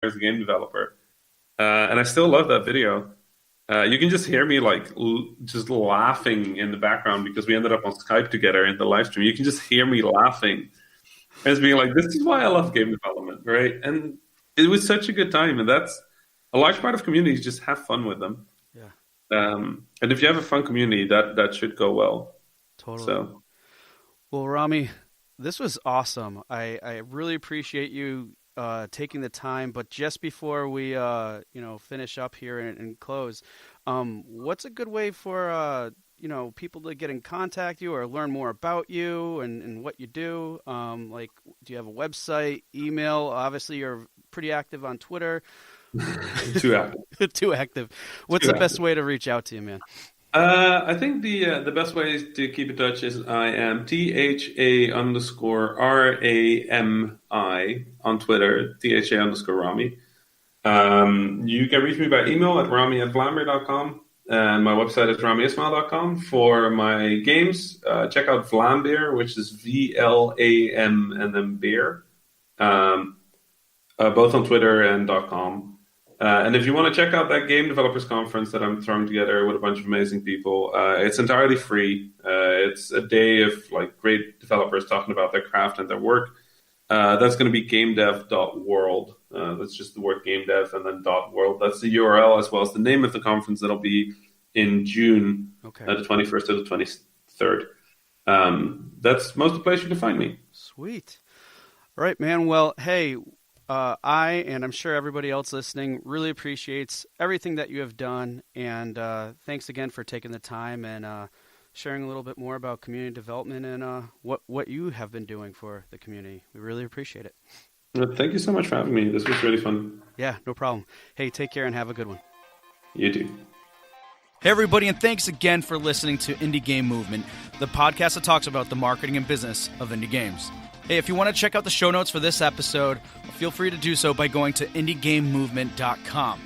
as a game developer. And I still love that video. You can just hear me like just laughing in the background because we ended up on Skype together in the live stream. You can just hear me laughing as being like, this is why I love game development, right? And it was such a good time. And that's a large part of communities, just have fun with them. Yeah, And if you have a fun community, that should go well. totally. So Well, Rami, this was awesome. I really appreciate you taking the time. But just before we finish up here and close, what's a good way for people to get in contact you or learn more about you and what you do? Like, do you have a website, email? Obviously, you're pretty active on Twitter. too active. Too active. What's Too the best active. way to reach out to you, man? I think the best way to keep in touch is I am THA_RAMI on Twitter, THA_Rami. You can reach me by email at Rami@Vlambeer.com. And my website is RamiIsmail.com. For my games, check out Vlambeer, which is VLAM and then beer, both on Twitter and .com. And if you want to check out that game developers conference that I'm throwing together with a bunch of amazing people, it's entirely free. It's a day of like great developers talking about their craft and their work. That's going to be gamedev.world. That's just the word game dev and then .world. That's the URL as well as the name of the conference that'll be in June, Okay. the 21st to the 23rd. That's most of the place you can find me. Sweet. All right, man. Well, hey, I, and I'm sure everybody else listening, really appreciates everything that you have done. And thanks again for taking the time and sharing a little bit more about community development and what you have been doing for the community. We really appreciate it. Thank you so much for having me. This was really fun. Yeah, no problem. Hey, take care and have a good one. You too. Hey, everybody, and thanks again for listening to Indie Game Movement, the podcast that talks about the marketing and business of indie games. Hey, if you want to check out the show notes for this episode, feel free to do so by going to indiegamemovement.com.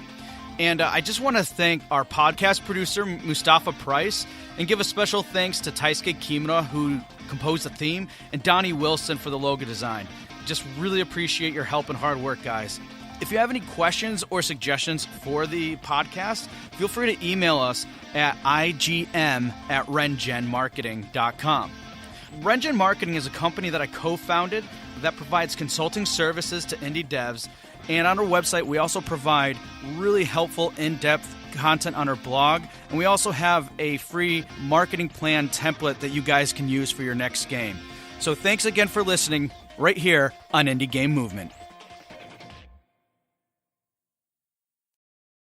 And I just want to thank our podcast producer, Mustafa Price, and give a special thanks to Taisuke Kimura, who composed the theme, and Donnie Wilson for the logo design. Just really appreciate your help and hard work, guys. If you have any questions or suggestions for the podcast, feel free to email us at igm@rengenmarketing.com. Rengen Marketing is a company that I co-founded that provides consulting services to indie devs. And on our website, we also provide really helpful, in-depth content on our blog. And we also have a free marketing plan template that you guys can use for your next game. So thanks again for listening right here on Indie Game Movement.